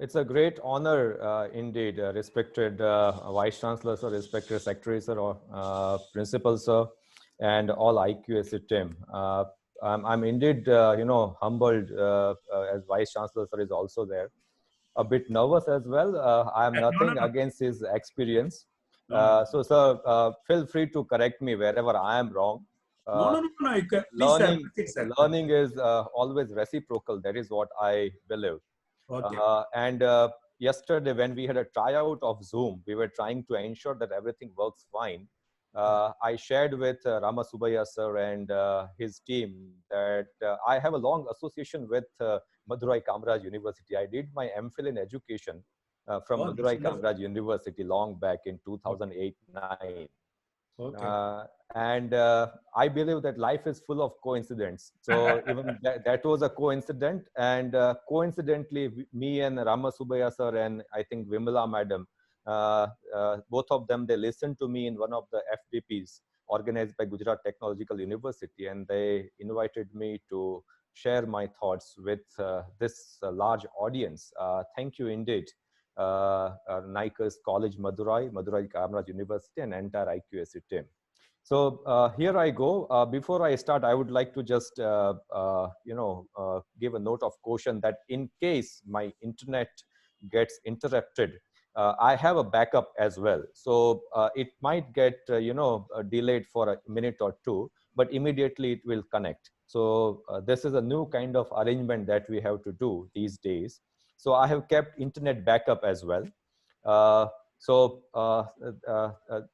It's a great honor indeed, respected Vice Chancellor, sir, respected Secretary, sir, or Principal, sir, and all IQAC team. I'm indeed, humbled as Vice Chancellor, sir, is also there. A bit nervous as well. I am nothing against his experience. So, sir, feel free to correct me wherever I am wrong. No. Please, sir. Learning is always reciprocal. That is what I believe. Okay. Yesterday, when we had a tryout of Zoom, we were trying to ensure that everything works fine. I shared with Ramasubaya sir and his team that I have a long association with Madurai Kamaraj University. I did my MPhil in education from Madurai Kamaraj University long back in 2008-9. Okay. I believe that life is full of coincidence. So even that was a coincidence. And coincidentally, me and Ramasubaya sir and I think Vimala madam, both of them, they listened to me in one of the FDPs organized by Gujarat Technological University. And they invited me to share my thoughts with this large audience. Thank you indeed. NICAS College Madurai Kamaraj University, and entire IQAC team. So here I go. Before I start, I would like to just, give a note of caution that in case my internet gets interrupted, I have a backup as well. So it might get, delayed for a minute or two, but immediately it will connect. So this is a new kind of arrangement that we have to do these days. So I have kept internet backup as well.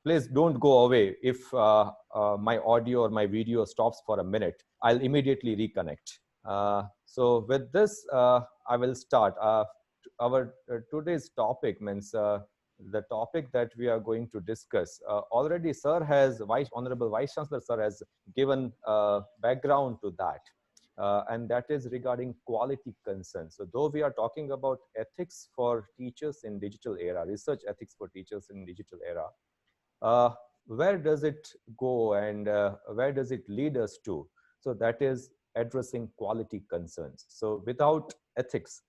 Please don't go away if my audio or my video stops for a minute. I'll immediately reconnect. So with this, I will start. Our today's topic means the topic that we are going to discuss. Already, sir has, Honorable Vice Chancellor sir has given background to that. And that is regarding quality concerns. So though we are talking about ethics for teachers in digital era, research ethics for teachers in digital era, where does it go and where does it lead us to? So that is addressing quality concerns. So without ethics,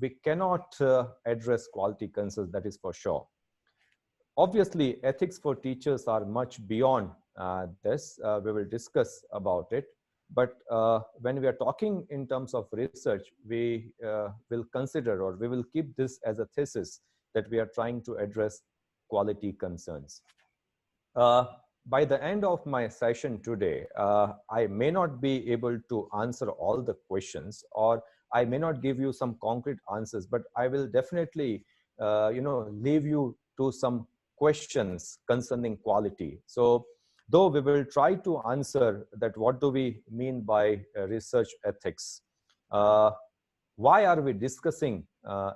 we cannot address quality concerns, that is for sure. Obviously, ethics for teachers are much beyond this. We will discuss about it. But when we are talking in terms of research, we will consider, or we will keep this as a thesis, that we are trying to address quality concerns. By the end of my session today, I may not be able to answer all the questions, or I may not give you some concrete answers, but I will definitely, leave you to some questions concerning quality. So though we will try to answer that, what do we mean by research ethics? Why are we discussing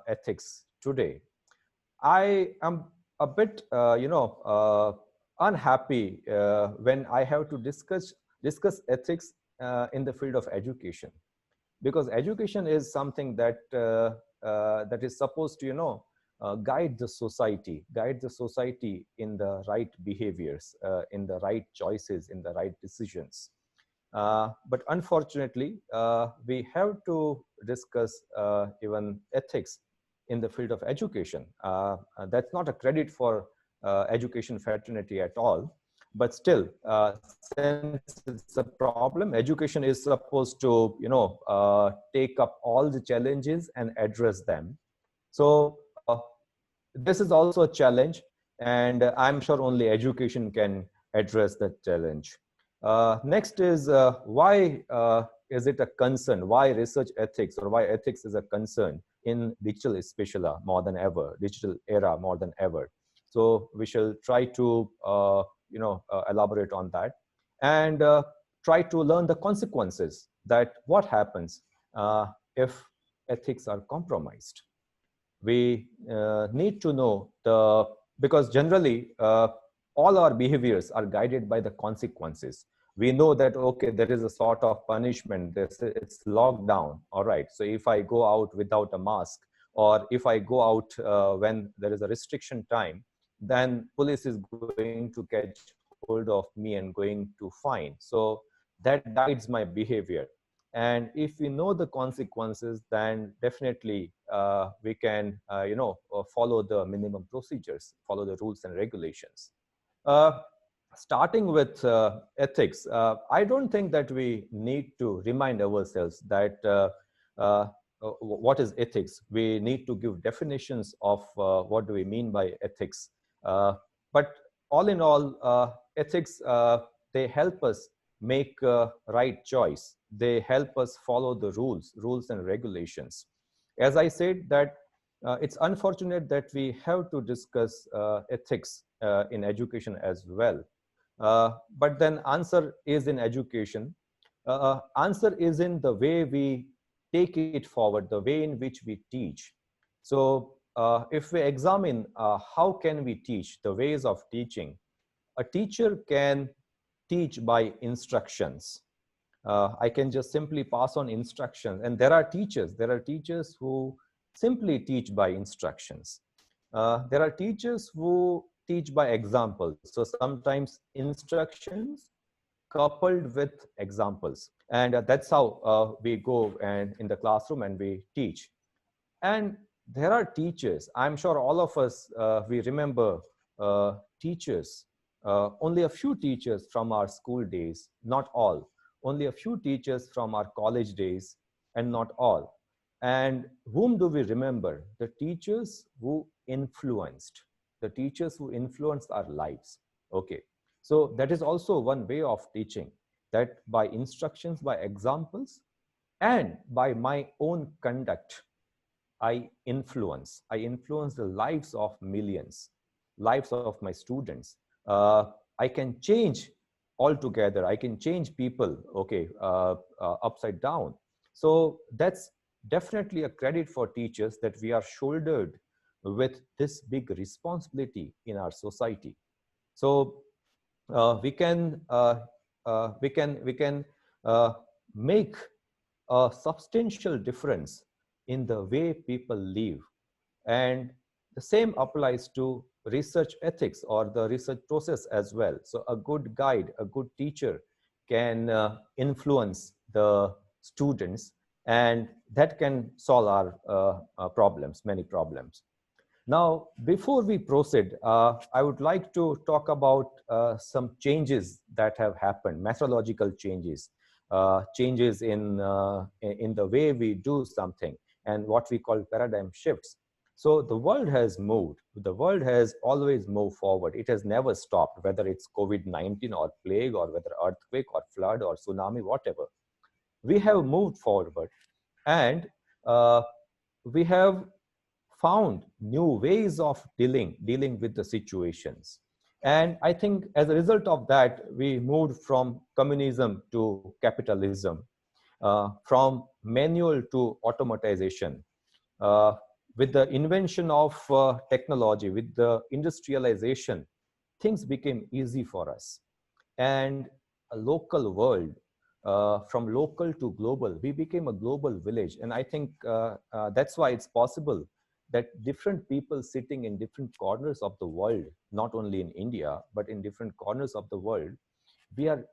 ethics today? I am a bit, unhappy when I have to discuss ethics in the field of education, because education is something that that is supposed to, guide the society in the right behaviors, in the right choices, in the right decisions. But unfortunately, we have to discuss even ethics in the field of education. That's not a credit for education fraternity at all. But still, since it's a problem, education is supposed to, take up all the challenges and address them. So this is also a challenge, and I'm sure only education can address that challenge. Next is why is it a concern? Why research ethics, or why ethics is a concern in digital spatial more than ever, digital era more than ever? So we shall try to elaborate on that, and try to learn the consequences, that what happens if ethics are compromised. We need to know because generally all our behaviors are guided by the consequences. We know that, okay, there is a sort of punishment, it's lockdown, all right. So if I go out without a mask, or if I go out when there is a restriction time, then police is going to catch hold of me and going to fine. So that guides my behavior. And if we know the consequences, then definitely we can, follow the minimum procedures, follow the rules and regulations. Starting with ethics, I don't think that we need to remind ourselves that what is ethics. We need to give definitions of what do we mean by ethics. But all in all, ethics, they help us make right choice. They help us follow the rules and regulations. As I said that it's unfortunate that we have to discuss ethics in education as well. But then answer is in education. Answer is in the way we take it forward, the way in which we teach. So if we examine how can we teach, the ways of teaching, a teacher can teach by instructions. I can just simply pass on instructions. And there are teachers who simply teach by instructions. There are teachers who teach by examples. So sometimes instructions coupled with examples. And that's how we go and in the classroom and we teach. And there are teachers, I'm sure all of us, we remember teachers, only a few teachers from our school days, not all, only a few teachers from our college days, and not all. And whom do we remember? The teachers who influenced, our lives. Okay. So that is also one way of teaching, that by instructions, by examples, and by my own conduct, I influence the lives of millions, lives of my students. I can change altogether. I can change people, okay, upside down. So that's definitely a credit for teachers, that we are shouldered with this big responsibility in our society. So we can make a substantial difference in the way people live. And the same applies to research ethics or the research process as well. So a good guide, a good teacher can influence the students, and that can solve our problems, many problems. Now, before we proceed, I would like to talk about some changes that have happened, methodological changes, changes in the way we do something, and what we call paradigm shifts. So the world has moved. The world has always moved forward. It has never stopped, whether it's COVID-19 or plague, or whether earthquake or flood or tsunami, whatever. We have moved forward, and we have found new ways of dealing with the situations. And I think as a result of that, we moved from communism to capitalism, from manual to automatization. With the invention of technology, with the industrialization, things became easy for us. And a local world, from local to global, we became a global village. And I think that's why it's possible that different people sitting in different corners of the world, not only in India, but in different corners of the world, we are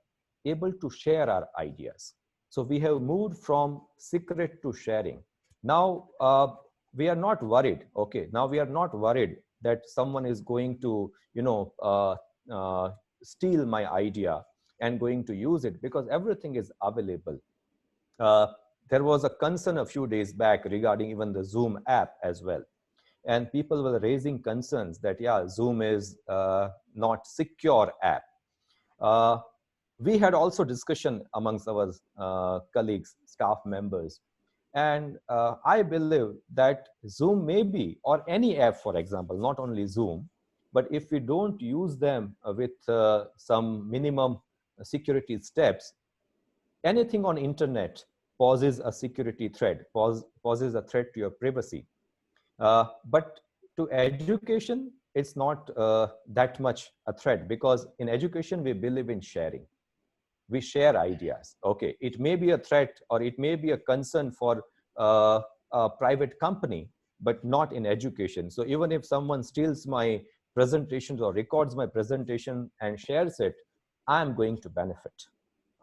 able to share our ideas. So we have moved from secret to sharing. Now, we are not worried. Okay, now we are not worried that someone is going to, steal my idea and going to use it, because everything is available. There was a concern a few days back regarding even the Zoom app as well. And people were raising concerns that, yeah, Zoom is not secure app. We had also discussion amongst our colleagues, staff members. And I believe that Zoom may be, or any app, for example, not only Zoom, but if we don't use them with some minimum security steps, anything on internet poses a security threat, poses a threat to your privacy. But to education, it's not that much a threat, because in education, we believe in sharing. We share ideas. Okay, it may be a threat or it may be a concern for a private company, but not in education. So even if someone steals my presentations or records my presentation and shares it, I'm going to benefit.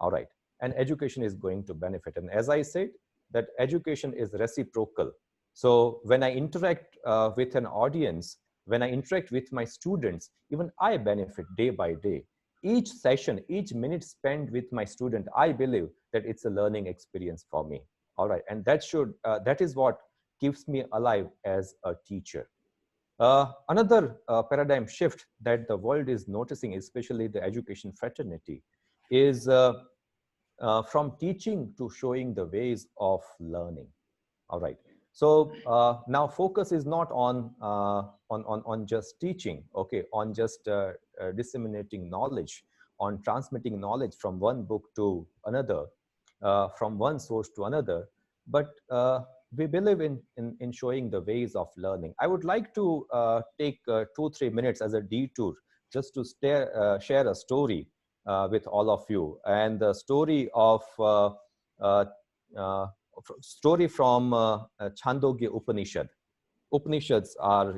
All right. and education is going to benefit. And as I said, that education is reciprocal. So when I interact with an audience, when I interact with my students, even I benefit day by day. Each session, each minute spent with my student, I believe that it's a learning experience for me. All right, and that is what keeps me alive as a teacher. Another paradigm shift that the world is noticing, especially the education fraternity, is from teaching to showing the ways of learning. All right. So now focus is not on just teaching, okay, on just disseminating knowledge, on transmitting knowledge from one book to another, from one source to another, but we believe in showing the ways of learning. I would like to take 2-3 minutes as a detour just to share a story with all of you, and the story of story from Chandogya Upanishad. Upanishads are,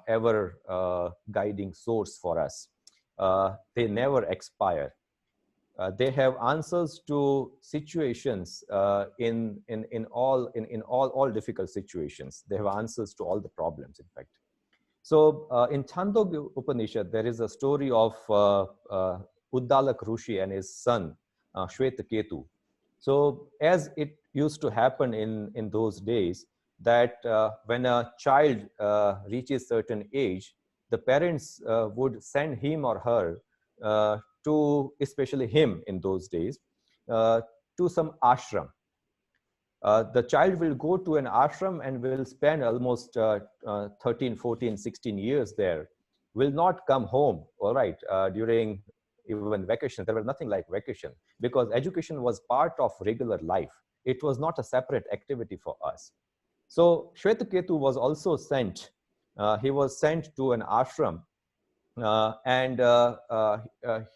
ever guiding source for us. They never expire. They have answers to situations in all difficult situations. They have answers to all the problems, in fact. So in Chandogya Upanishad, there is a story of Uddalak Rishi and his son, Shvetaketu. So as it used to happen in those days, that when a child reaches certain age, the parents would send him or her to, especially him in those days, to some ashram. The child will go to an ashram and will spend almost 13, 14, 16 years there, will not come home, all right, during even vacation. There was nothing like vacation, because education was part of regular life. It was not a separate activity for us. So Shvetaketu was also sent. He was sent to an ashram, and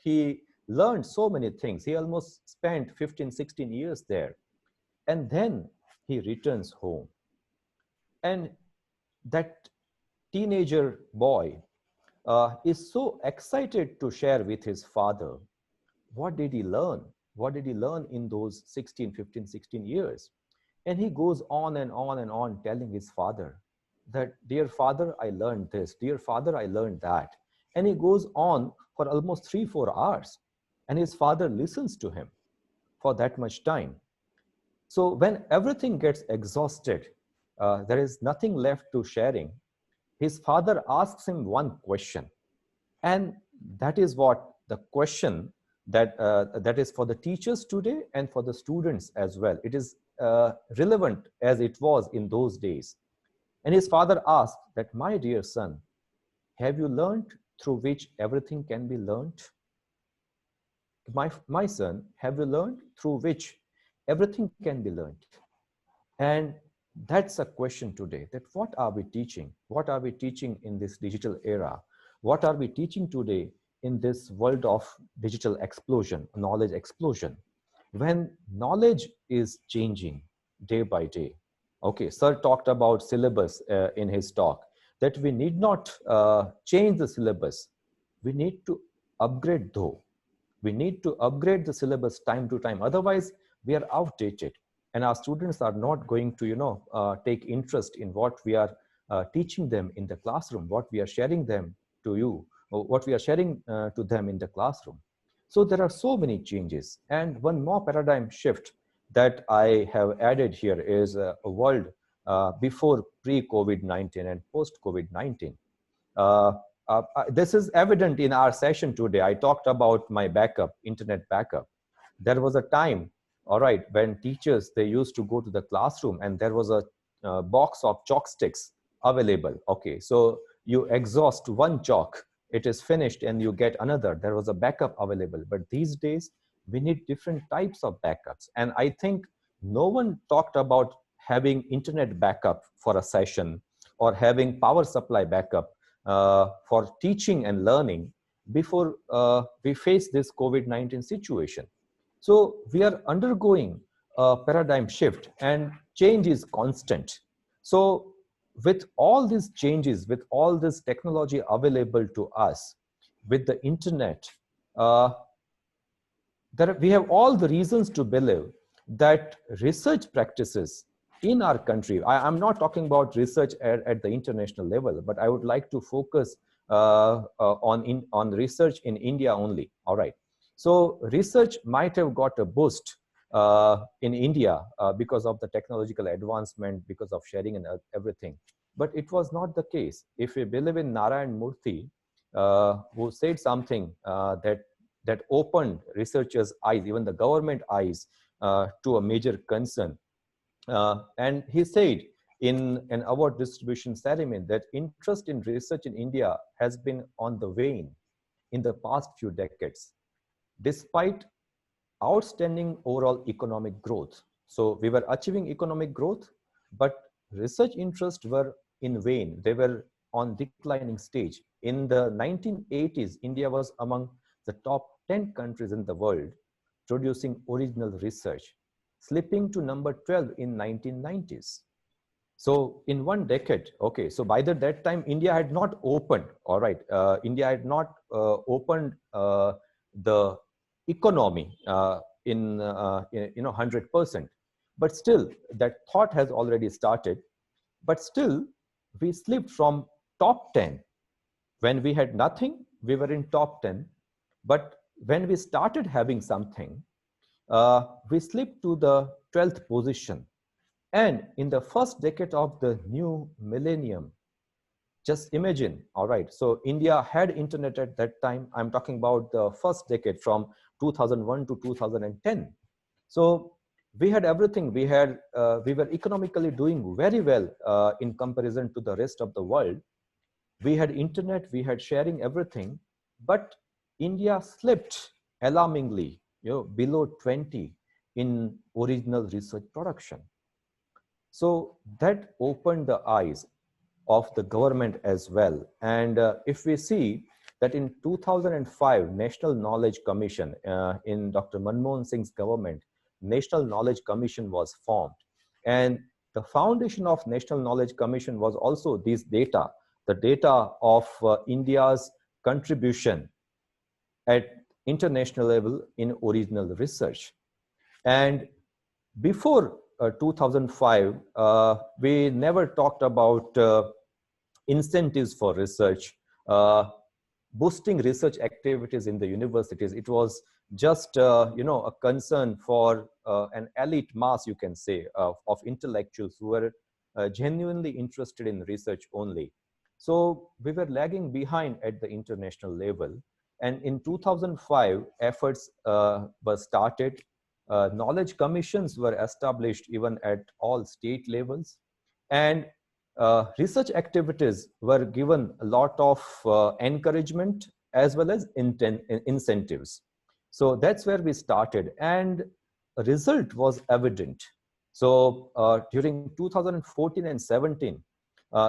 he learned so many things. He almost spent 15, 16 years there. And then he returns home. And that teenager boy is so excited to share with his father. What did he learn? What did he learn in those 16, 15, 16 years? And he goes on and on and on telling his father that, dear father, I learned this. Dear father, I learned that. And he goes on for almost 3-4 hours. And his father listens to him for that much time. So when everything gets exhausted, there is nothing left to sharing, his father asks him one question. And that is what the question that is for the teachers today and for the students as well. It is relevant as it was in those days. And his father asked that, my dear son, have you learned through which everything can be learned? My son, have you learned through which everything can be learned? And that's a question today, that what are we teaching? What are we teaching in this digital era? What are we teaching today in this world of digital explosion, knowledge explosion? When knowledge is changing day by day. Okay, sir talked about syllabus in his talk, that we need not change the syllabus. We need to upgrade though. We need to upgrade the syllabus time to time. Otherwise, we are outdated. And our students are not going to, take interest in what we are teaching them in the classroom, what we are sharing them to you, or what we are sharing to them in the classroom. So there are so many changes. And one more paradigm shift that I have added here is a world before pre-COVID-19 and post-COVID-19. This is evident in our session today. I talked about my backup, internet backup. There was a time, all right, when teachers, they used to go to the classroom and there was a box of chalk sticks available. Okay, so you exhaust one chalk, it is finished and you get another. There was a backup available. But these days, we need different types of backups. And I think no one talked about having internet backup for a session or having power supply backup for teaching and learning before we face this COVID-19 situation. So we are undergoing a paradigm shift and change is constant. So with all these changes, with all this technology available to us, with the internet, we have all the reasons to believe that research practices in our country, I'm not talking about research at the international level, but I would like to focus on research in India only. All right. So research might have got a boost in India because of the technological advancement, because of sharing and everything. But it was not the case. If we believe in Narayan Murthy, who said something that opened researchers' eyes, even the government eyes, to a major concern. And he said in an award distribution ceremony that interest in research in India has been on the wane in the past few decades, despite outstanding overall economic growth. So we were achieving economic growth, but research interests were in vain. They were on declining stage. In the 1980s, India was among the top 10 countries in the world producing original research, slipping to number 12 in 1990s. So in one decade, okay, so by that time, India had not opened, all right, India had not opened the economy in 100%. But still, that thought has already started. But still, we slipped from top 10. When we had nothing, we were in top 10. But when we started having something, we slipped to the 12th position. And in the first decade of the new millennium, just imagine, all right, so India had internet at that time. I'm talking about the first decade from 2001 to 2010. So we had everything. We were economically doing very well in comparison to the rest of the world. We had internet, we had sharing everything, but India slipped alarmingly, below 20 in original research production. So that opened the eyes of the government as well. And if we see that in 2005, National Knowledge Commission in Dr. Manmohan Singh's government, National Knowledge Commission was formed. And the foundation of National Knowledge Commission was also these data, the data of India's contribution at international level in original research. And before 2005, we never talked about incentives for research, boosting research activities in the universities. It was just, a concern for an elite mass, you can say, of intellectuals who were genuinely interested in research only. So we were lagging behind at the international level. And in 2005, efforts were started. Knowledge commissions were established even at all state levels. And research activities were given a lot of encouragement as well as incentives. So that's where we started. And a result was evident. So during 2014 and 17,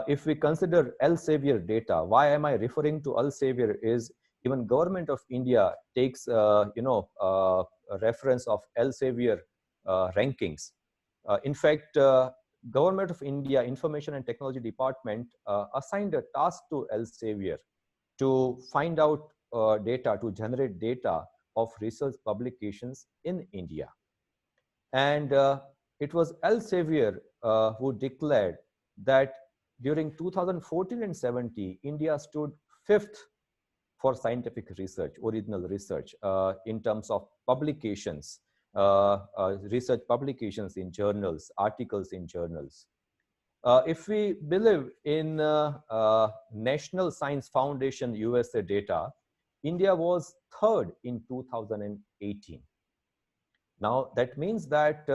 if we consider Elsevier data, why am I referring to Elsevier is even government of India takes, a reference of Elsevier rankings. In fact, Government of India Information and Technology Department assigned a task to Elsevier to find out data, to generate data of research publications in India. And it was Elsevier who declared that during 2014 and 17, India stood 5th for scientific research, original research, in terms of publications, research publications in journals, articles in journals. If we believe in National Science Foundation USA data, India was 3rd in 2018. Now, that means that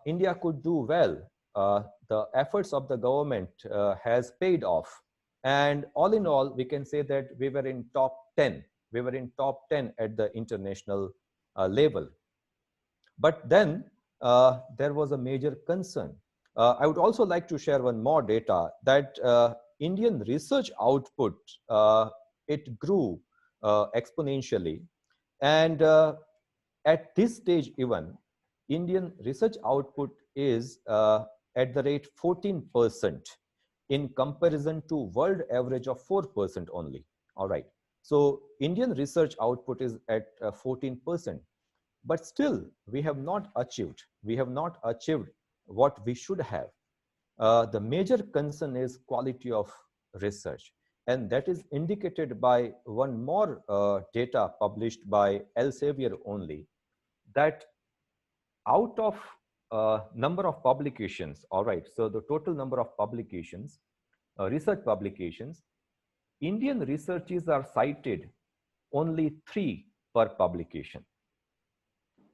India could do well. The efforts of the government has paid off. And all in all, we can say that we were in top 10. We were in top 10 at the international level. But then there was a major concern. I would also like to share one more data that Indian research output, it grew exponentially. And at this stage even, Indian research output is at the rate 14% in comparison to world average of 4% only. All right. So Indian research output is at 14%. But still, we have not achieved what we should have. The major concern is quality of research. And that is indicated by one more data published by Elsevier only, that out of number of publications, all right, so the total number of publications, research publications, Indian researches are cited only 3 per publication.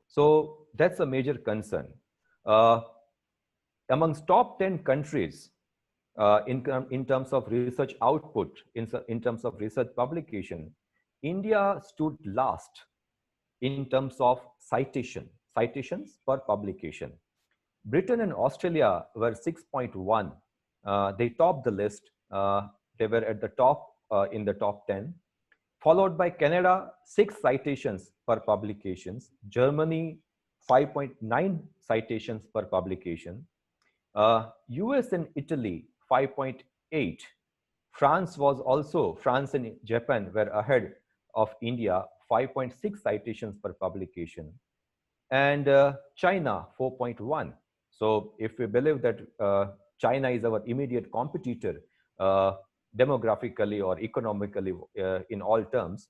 So that's a major concern. Amongst top 10 countries, in terms of research output, in terms of research publication, India stood last in terms of citations per publication. Britain and Australia were 6.1. They topped the list. They were at the top in the top 10. Followed by Canada, 6 citations per publications. Germany, 5.9 citations per publication. US and Italy, 5.8. France and Japan were ahead of India, 5.6 citations per publication. And China, 4.1. So if we believe that China is our immediate competitor, demographically or economically in all terms,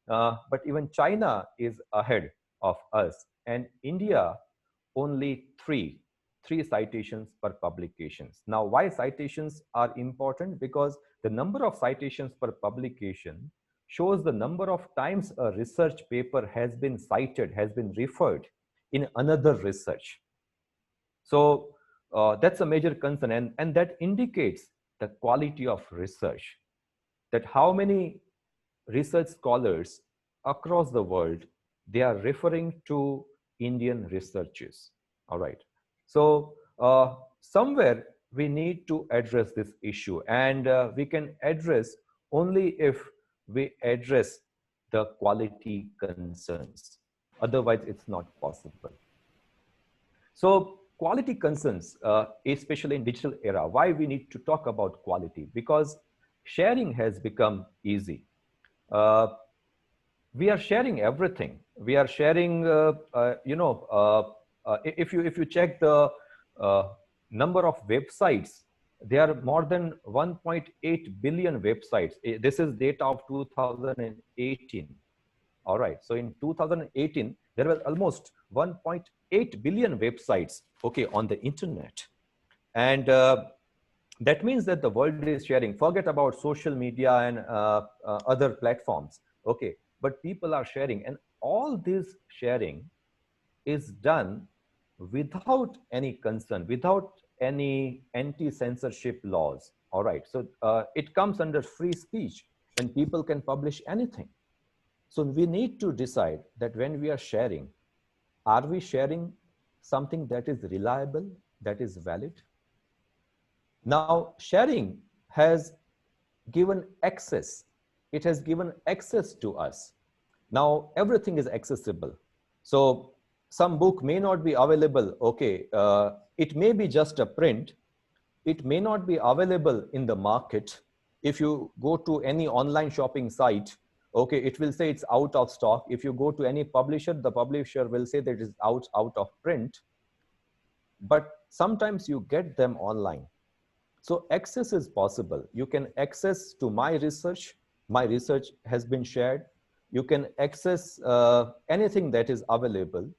but even China is ahead of us, and India only 3 citations per publications. Now, why citations are important? Because the number of citations per publication shows the number of times a research paper has been cited, has been referred in another research. So that's a major concern, and that indicates the quality of research, that how many research scholars across the world, they are referring to Indian researches. All right. So somewhere we need to address this issue, and we can address only if we address the quality concerns. Otherwise, it's not possible. So quality concerns, especially in digital era, why we need to talk about quality? Because sharing has become easy. We are sharing everything. We are sharing, if you check the number of websites, there are more than 1.8 billion websites. This is data of 2018. All right. So in 2018, there were almost 1.8 billion websites, okay, on the internet. And that means that the world is sharing. Forget about social media and other platforms, okay? But people are sharing, and all this sharing is done without any concern, without any anti-censorship laws. All right. So it comes under free speech, and people can publish anything. So we need to decide that when we are sharing, are we sharing something that is reliable, that is valid? Now, sharing has given access. It has given access to us. Now, everything is accessible. So some book may not be available. Okay, it may be just a print. It may not be available in the market. If you go to any online shopping site, okay, it will say it's out of stock. If you go to any publisher, the publisher will say that it is out of print. But sometimes you get them online. So access is possible. You can access to my research. My research has been shared. You can access anything that is available.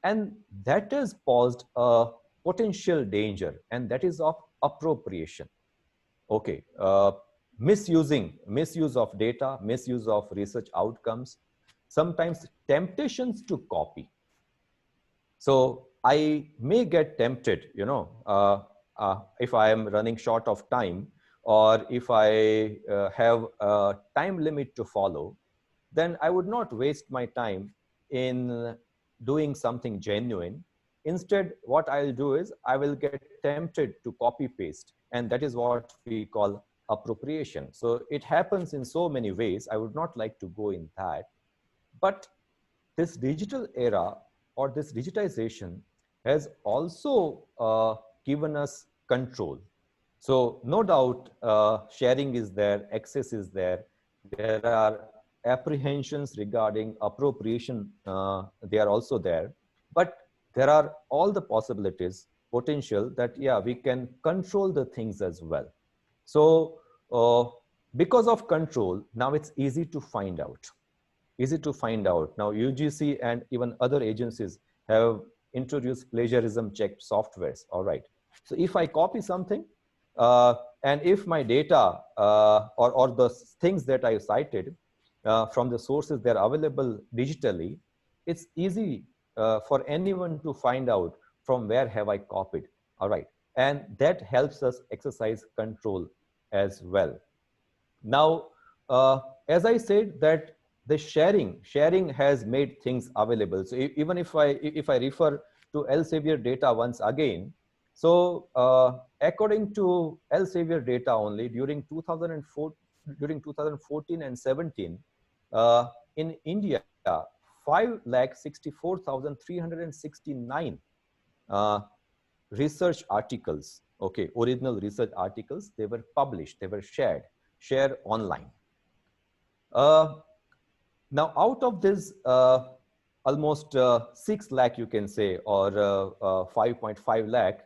And that has posed a potential danger, and that is of appropriation. Okay, misuse of data, misuse of research outcomes, sometimes temptations to copy. So I may get tempted, if I am running short of time, or if I have a time limit to follow, then I would not waste my time in doing something genuine. Instead, what I'll do is I will get tempted to copy paste, and that is what we call appropriation. So it happens in so many ways. I would not like to go in that. But this digital era, or this digitization, has also given us control. So no doubt sharing is there, access is there. There are apprehensions regarding appropriation, they are also there. But there are all the possibilities, potential that, yeah, we can control the things as well. So because of control, now it's easy to find out. Easy to find out. Now UGC and even other agencies have introduced plagiarism checked softwares. All right. So if I copy something, and if my data or the things that I cited from the sources that are available digitally, it's easy for anyone to find out from where have I copied. All right. And that helps us exercise control as well. Now, as I said that the sharing has made things available. So even if I refer to Elsevier data once again, so according to Elsevier data only during 2014 and 17, in India, 5,64,369 research articles, okay, original research articles, they were published, they were shared online. Now, out of this, almost 6 lakh, you can say, or 5.5 lakh,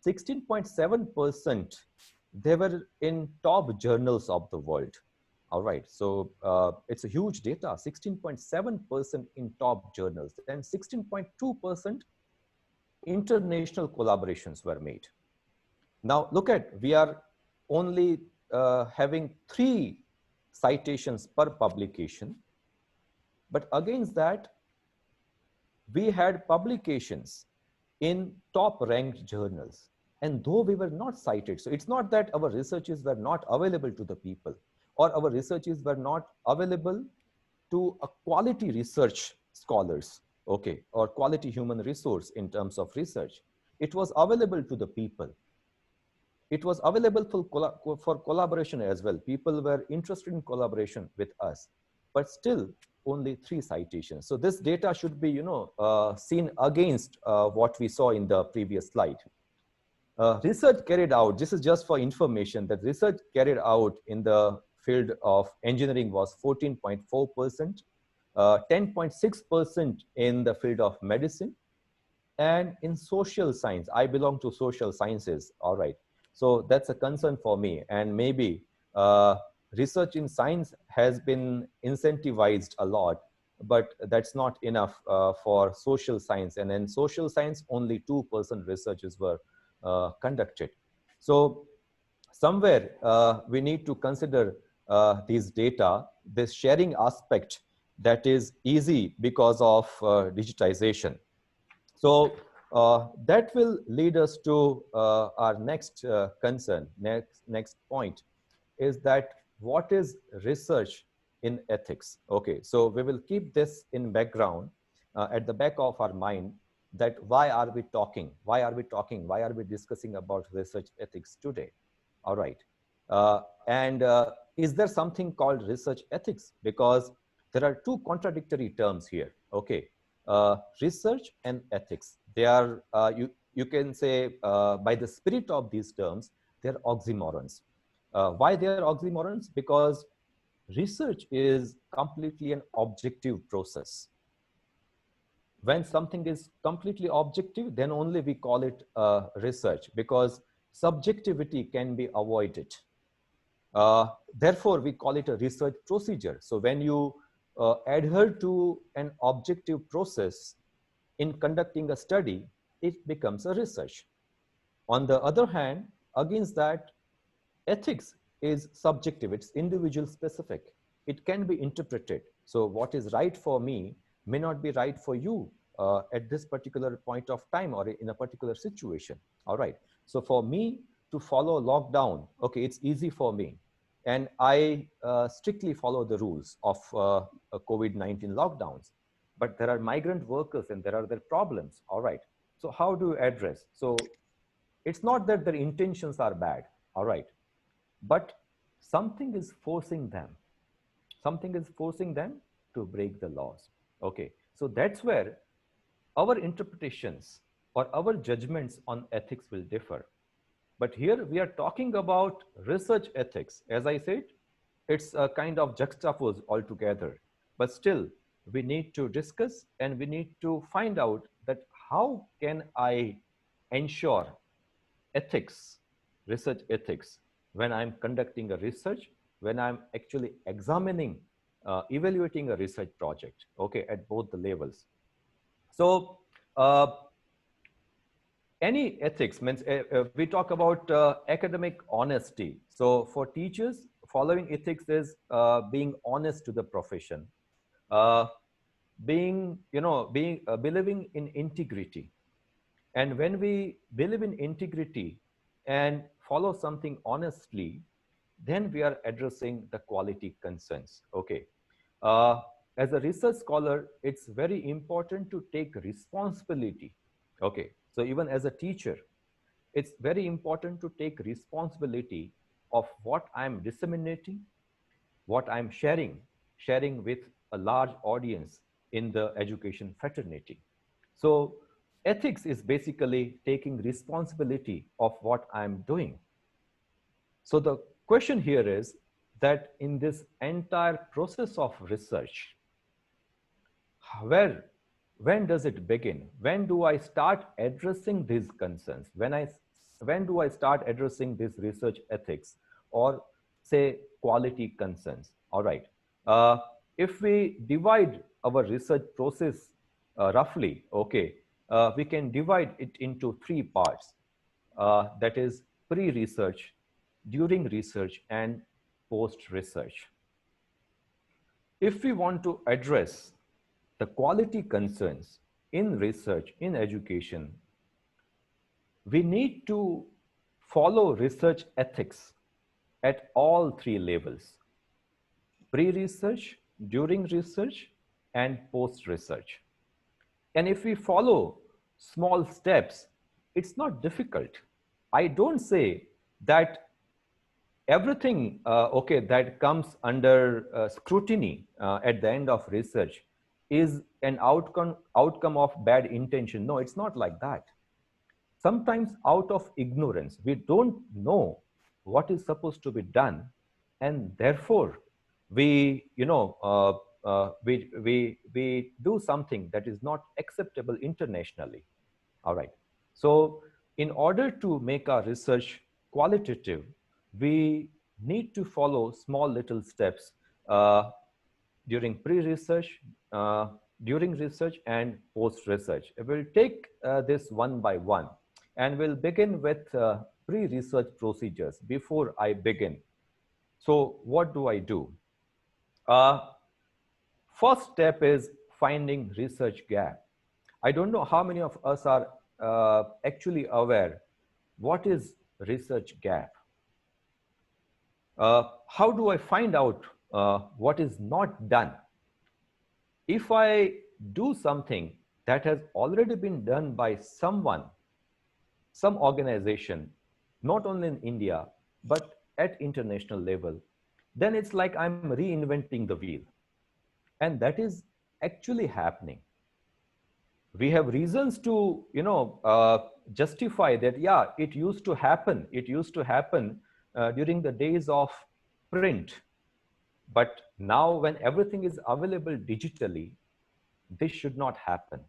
16.7%, they were in top journals of the world. All right, so it's a huge data, 16.7% in top journals, and 16.2% international collaborations were made. Now, look at, we are only having 3 citations per publication. But against that, we had publications in top ranked journals. And though we were not cited, so it's not that our researches were not available to the people, or our researches were not available to a quality research scholars, okay, or quality human resource in terms of research. It was available to the people. It was available for collaboration as well. People were interested in collaboration with us, but still only 3 citations. So this data should be, seen against what we saw in the previous slide. Research carried out, this is just for information, that research carried out in the field of engineering was 14.4%, 10.6% in the field of medicine, and in social science, I belong to social sciences, all right. So that's a concern for me, and maybe research in science has been incentivized a lot, but that's not enough for social science. And in social science, only 2% researches were conducted. So somewhere we need to consider these data, this sharing aspect that is easy because of digitization. So that will lead us to our next concern, next point, is that what is research in ethics? Okay, so we will keep this in background, at the back of our mind, that why are we talking? Why are we talking? Why are we discussing about research ethics today? All right. And is there something called research ethics? Because there are 2 contradictory terms here. Okay. Research and ethics. They are, you can say, by the spirit of these terms, they're oxymorons. Why they are oxymorons? Because research is completely an objective process. When something is completely objective, then only we call it research, because subjectivity can be avoided. Therefore, we call it a research procedure. So when you adhere to an objective process in conducting a study, it becomes a research. On the other hand, against that, ethics is subjective, it's individual specific. It can be interpreted. So what is right for me may not be right for you at this particular point of time or in a particular situation. All right. So for me to follow lockdown, okay, it's easy for me. And I strictly follow the rules of COVID-19 lockdowns. But there are migrant workers and there are their problems. All right. So how do you address? So it's not that their intentions are bad. All right. But something is forcing them. Something is forcing them to break the laws. Okay. So that's where our interpretations or our judgments on ethics will differ. But here we are talking about research ethics. As I said, it's a kind of juxtaposed altogether. But still, we need to discuss and we need to find out that how can I ensure ethics, research ethics, when I'm conducting a research, when I'm actually examining, evaluating a research project, okay, at both the levels. So any ethics means we talk about academic honesty. So for teachers, following ethics is being honest to the profession, uh, being, believing in integrity. And when we believe in integrity and follow something honestly, then we are addressing the quality concerns. Okay. Uh, as a research scholar, it's very important to take responsibility. Okay. So even as a teacher, it's very important to take responsibility of what I'm disseminating, what I'm sharing with a large audience in the education fraternity. So ethics is basically taking responsibility of what I'm doing. So the question here is that in this entire process of research, where, when does it begin? When do I start addressing these concerns? When do I start addressing this research ethics or say quality concerns? All right. If we divide our research process roughly, okay, we can divide it into three parts. That is pre-research, during research, and post-research. If we want to address the quality concerns in research, in education, we need to follow research ethics at all three levels: pre-research, during research, and post-research. And if we follow small steps, it's not difficult. I don't say that everything, okay, that comes under scrutiny at the end of research is an outcome of bad intention. No, it's not like that. Sometimes out of ignorance, we don't know what is supposed to be done, and therefore we, we do something that is not acceptable internationally. All right. So in order to make our research qualitative, we need to follow small little steps during pre-research, during research, and post-research. We'll take this one by one, and we'll begin with pre-research procedures before I begin. So what do I do? First step is finding research gap. I don't know how many of us are actually aware what is research gap. How do I find out what is not done? If I do something that has already been done by someone, some organization, not only in India, but at international level, then it's like I'm reinventing the wheel. And that is actually happening. We have reasons to, justify that, yeah, it used to happen. It used to happen during the days of print. But now when everything is available digitally, this should not happen.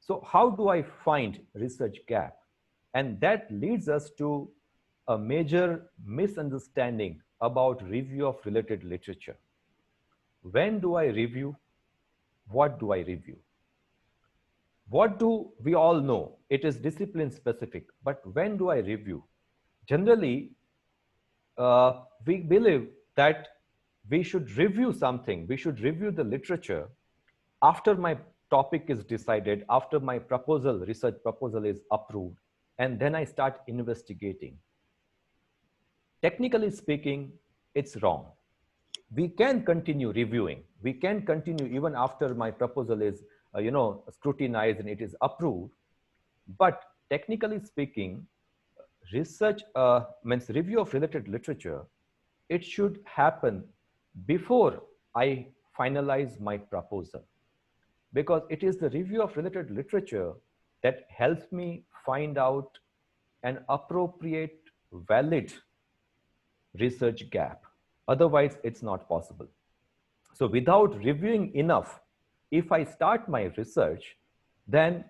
So how do I find research gap? And that leads us to a major misunderstanding about review of related literature. When do I review? What do I review? What do we all know? It is discipline specific, but when do I review? Generally, we believe that we should review something. We should review the literature after my topic is decided, after my proposal, research proposal is approved, and then I start investigating. Technically speaking, it's wrong. We can continue reviewing. We can continue even after my proposal is, scrutinized and it is approved. But technically speaking, research means review of related literature. It should happen before I finalize my proposal, because it is the review of related literature that helps me find out an appropriate, valid research gap. Otherwise, it's not possible. So without reviewing enough, if I start my research, then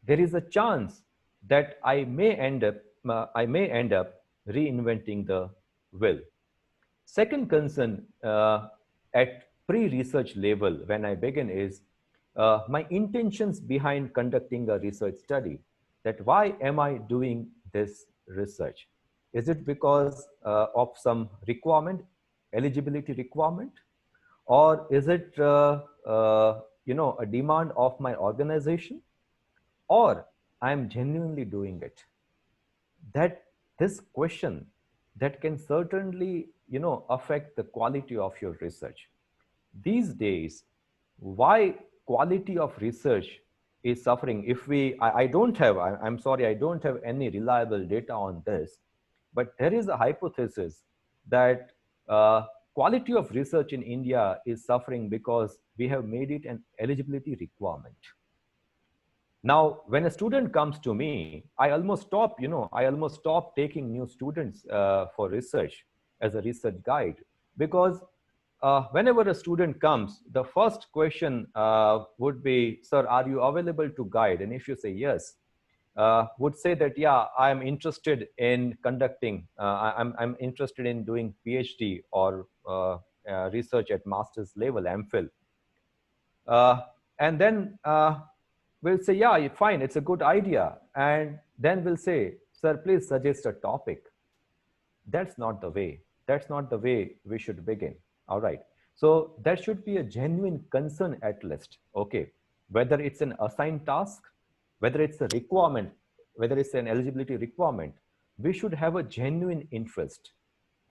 there is a chance that I may end up reinventing the wheel. Second concern at pre-research level when I begin is my intentions behind conducting a research study. That why am I doing this research? Is it because of some requirement, eligibility requirement? Or is it a demand of my organization? Or I'm genuinely doing it? That this question that can certainly affect the quality of your research. These days, why quality of research is suffering? If I don't have, I'm sorry, I don't have any reliable data on this, but there is a hypothesis that quality of research in India is suffering because we have made it an eligibility requirement. Now, when a student comes to me, I almost stop taking new students for research as a research guide, because whenever a student comes, the first question would be, sir, are you available to guide? And if you say yes, would say that, yeah, I'm interested in conducting, I'm interested in doing PhD or research at master's level, MPhil. And then we'll say, yeah, fine, it's a good idea. And then we'll say, sir, please suggest a topic. That's not the way. That's not the way we should begin. All right. So that should be a genuine concern at least. Okay. Whether it's an assigned task, whether it's a requirement, whether it's an eligibility requirement, we should have a genuine interest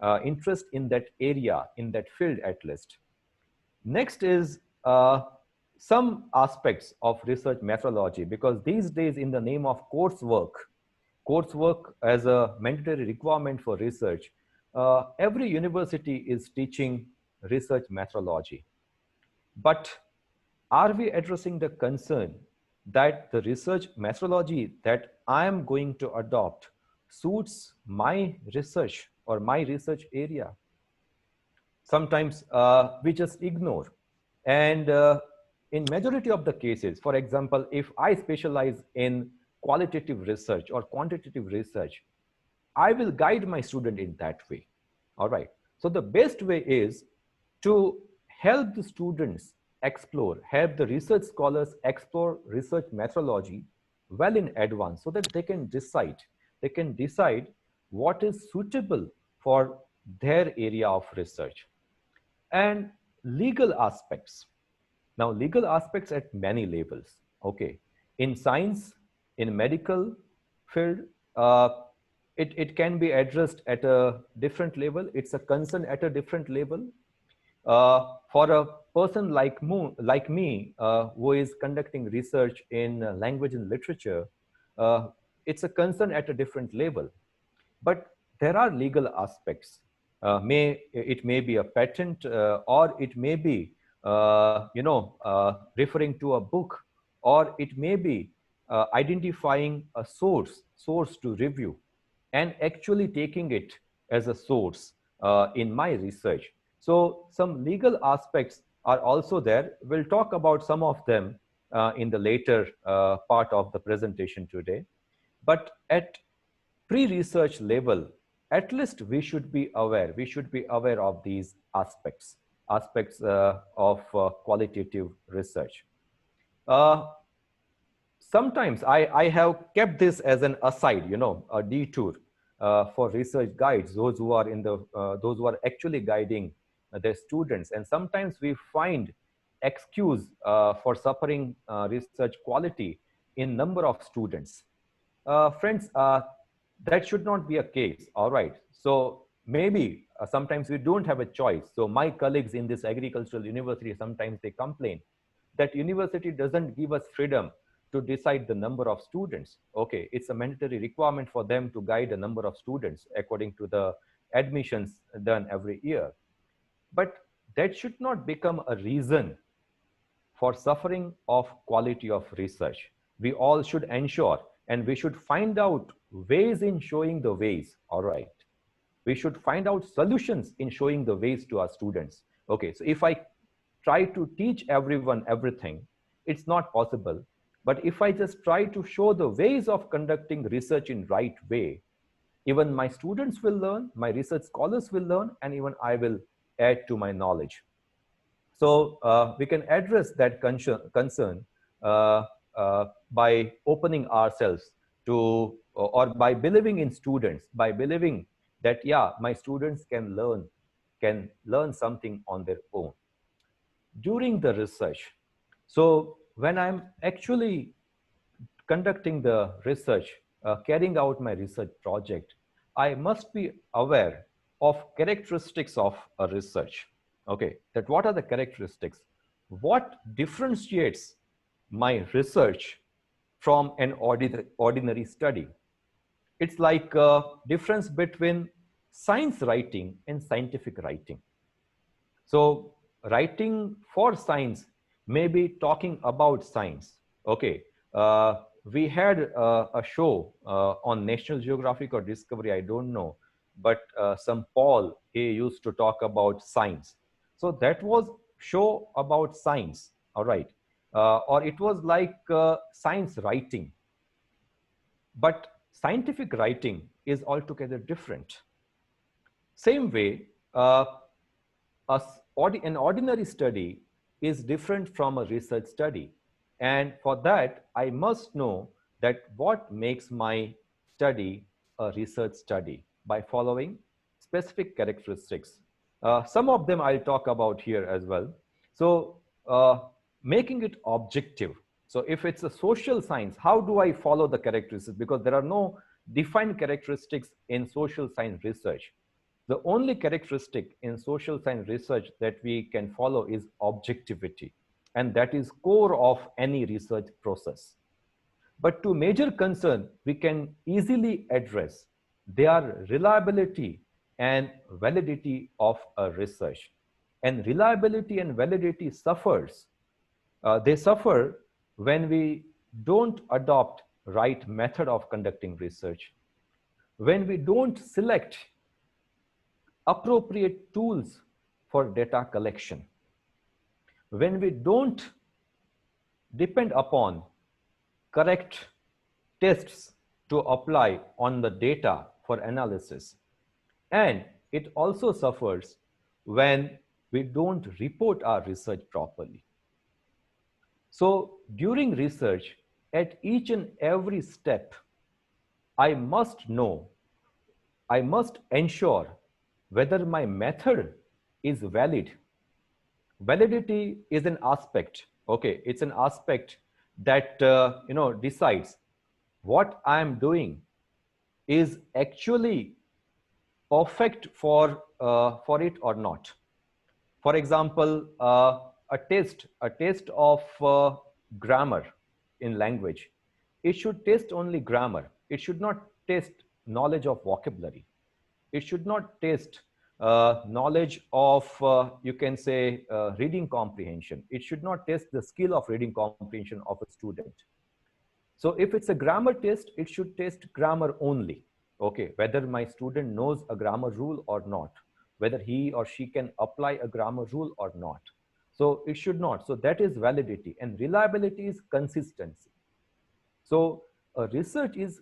in that area, in that field at least. Next is some aspects of research methodology, because these days in the name of coursework as a mandatory requirement for research, every university is teaching research methodology. But are we addressing the concern that the research methodology that I am going to adopt suits my research or my research area? Sometimes we just ignore. And in majority of the cases, for example, if I specialize in qualitative research or quantitative research, I will guide my student in that way. All right. So the best way is to help the students explore, help the research scholars explore research methodology well in advance, so that they can decide what is suitable for their area of research. And legal aspects. Now, legal aspects at many levels. Okay. In science, in medical field, it can be addressed at a different level. It's a concern at a different level. For a person like me, who is conducting research in language and literature, it's a concern at a different level. But there are legal aspects. It may be a patent, or it may be referring to a book, or it may be identifying a source to review and actually taking it as a source in my research. So some legal aspects are also there. We'll talk about some of them in the later part of the presentation today. But at pre-research level, at least we should be aware. We should be aware of these aspects of qualitative research. Sometimes I have kept this as an aside, a detour for research guides, those who are actually guiding their students. And sometimes we find excuse for suffering research quality in number of students. Friends, that should not be a case. All right. So maybe sometimes we don't have a choice. So my colleagues in this agricultural university, sometimes they complain that university doesn't give us freedom to decide the number of students. Okay, it's a mandatory requirement for them to guide the number of students according to the admissions done every year. But that should not become a reason for suffering of quality of research. We all should ensure, and we should find out ways in showing the ways. All right. We should find out solutions in showing the ways to our students. Okay, so if I try to teach everyone everything, it's not possible. But if I just try to show the ways of conducting research in right way, even my students will learn, my research scholars will learn, and even I will add to my knowledge. So we can address that concern by opening ourselves to, or by believing in students, by believing that, yeah, my students can learn something on their own. During the research, so when I'm actually conducting the research, carrying out my research project, I must be aware of characteristics of a research. Okay, that what are the characteristics? What differentiates my research from an ordinary study? It's like a difference between science writing and scientific writing. So writing for science may be talking about science. Okay, we had a show on National Geographic or Discovery, I don't know, but some Paul, he used to talk about science. So that was show about science, all right. Or it was like science writing. But scientific writing is altogether different. Same way, an ordinary study is different from a research study. And for that, I must know that what makes my study a research study by following specific characteristics. Some of them I'll talk about here as well. So making it objective. So if it's a social science, how do I follow the characteristics? Because there are no defined characteristics in social science research. The only characteristic in social science research that we can follow is objectivity. And that is core of any research process. But two major concerns we can easily address. They are reliability and validity of a research. And reliability and validity suffers. They suffer when we don't adopt right method of conducting research, when we don't select appropriate tools for data collection, when we don't depend upon correct tests to apply on the data for analysis. And it also suffers when we don't report our research properly. So during research, at each and every step, I must know, I must ensure whether my method is valid. Validity is an aspect, okay, it's an aspect that decides what I am doing is actually perfect for it or not. For example, a test of grammar in language, it should test only grammar. It should not test knowledge of vocabulary. It should not test knowledge of, you can say, reading comprehension. It should not test the skill of reading comprehension of a student. So if it's a grammar test, it should test grammar only. Okay, whether my student knows a grammar rule or not, whether he or she can apply a grammar rule or not. So it should not. So that is validity, and reliability is consistency. So research is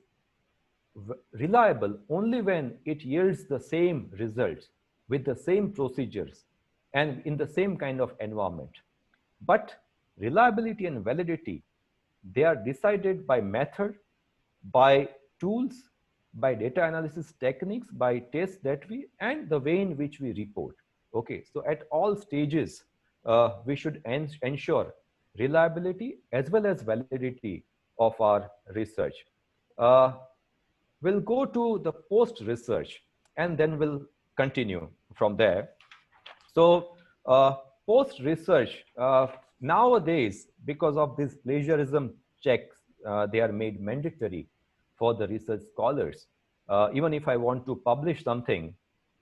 reliable only when it yields the same results with the same procedures and in the same kind of environment. But reliability and validity, they are decided by method, by tools, by data analysis techniques, by tests that we, and the way in which we report. Okay, so at all stages, we should ensure reliability as well as validity of our research. We'll go to the post-research and then we'll continue from there. So post-research, nowadays, because of this plagiarism checks, they are made mandatory for the research scholars. Even if I want to publish something,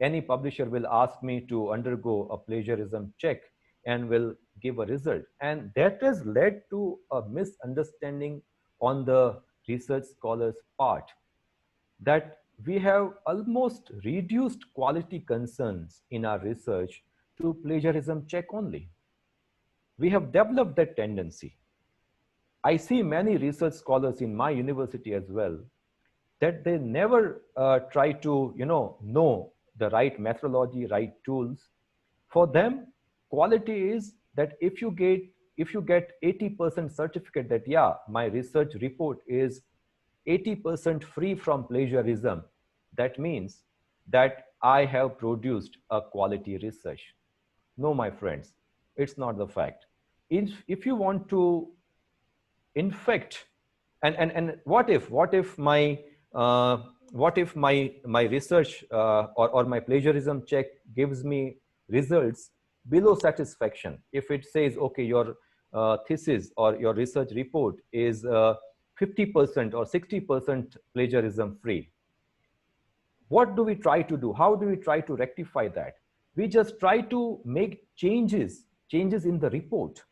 any publisher will ask me to undergo a plagiarism check and will give a result. And that has led to a misunderstanding on the research scholars' part, that we have almost reduced quality concerns in our research to plagiarism check only. We have developed that tendency. I see many research scholars in my university as well, that they never try to, know the right methodology, right tools. For them, quality is that if you get 80% certificate that, yeah, my research report is 80% free from plagiarism, that means that I have produced a quality research. No, my friends, it's not the fact. If you want to infect, and what if my research or my plagiarism check gives me results below satisfaction? If it says, okay, your thesis or your research report is 50% or 60% plagiarism free, what do we try to do? How do we try to rectify that? We just try to make changes in the report.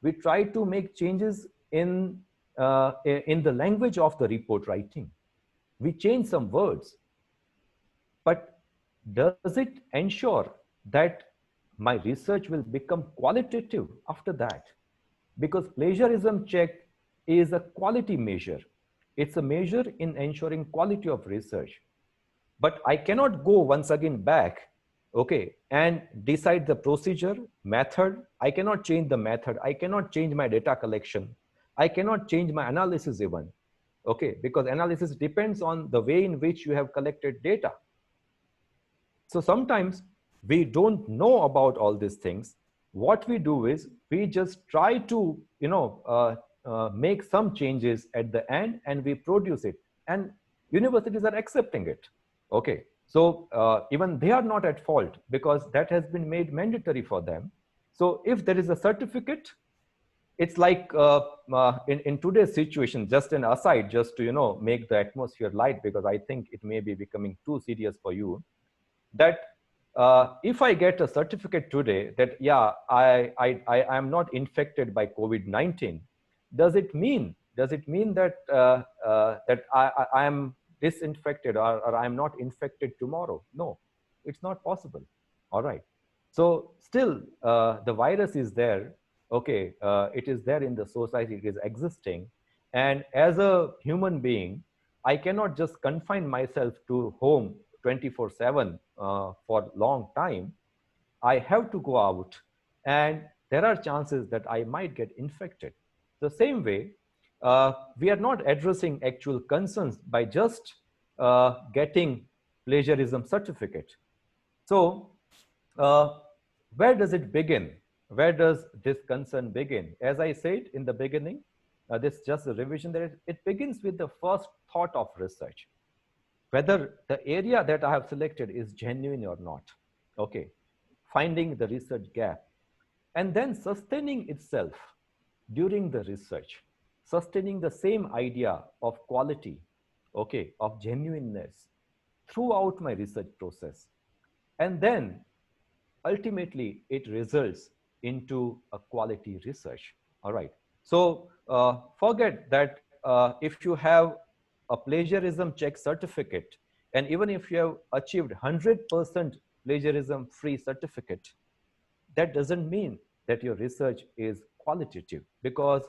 We try to make changes in the language of the report writing. We change some words. But does it ensure that my research will become qualitative after that? Because plagiarism check is a quality measure. It's a measure in ensuring quality of research. But I cannot go once again back, okay, and decide the procedure, method. I cannot change the method. I cannot change my data collection. I cannot change my analysis even, okay, because analysis depends on the way in which you have collected data. So sometimes we don't know about all these things. What we do is we just try to, make some changes at the end and we produce it. And universities are accepting it. Okay, so even they are not at fault because that has been made mandatory for them. So if there is a certificate, it's like in today's situation, just an aside, just to, make the atmosphere light, because I think it may be becoming too serious for you, that if I get a certificate today that, yeah, I am not infected by COVID-19, does it mean that that I am disinfected or I'm not infected tomorrow? No, it's not possible. All right. So still the virus is there. Okay, it is there in the society, it is existing. And as a human being, I cannot just confine myself to home 24/7 for long time. I have to go out, and there are chances that I might get infected. The same way, we are not addressing actual concerns by just getting plagiarism certificate. So where does it begin? Where does this concern begin? As I said in the beginning, this is just a revision, that it begins with the first thought of research, whether the area that I have selected is genuine or not. Okay, finding the research gap, and then sustaining itself during the research, sustaining the same idea of quality, okay, of genuineness throughout my research process. And then ultimately it results into a quality research. All right. So forget that if you have a plagiarism check certificate, and even if you have achieved 100% plagiarism free certificate, that doesn't mean that your research is qualitative, because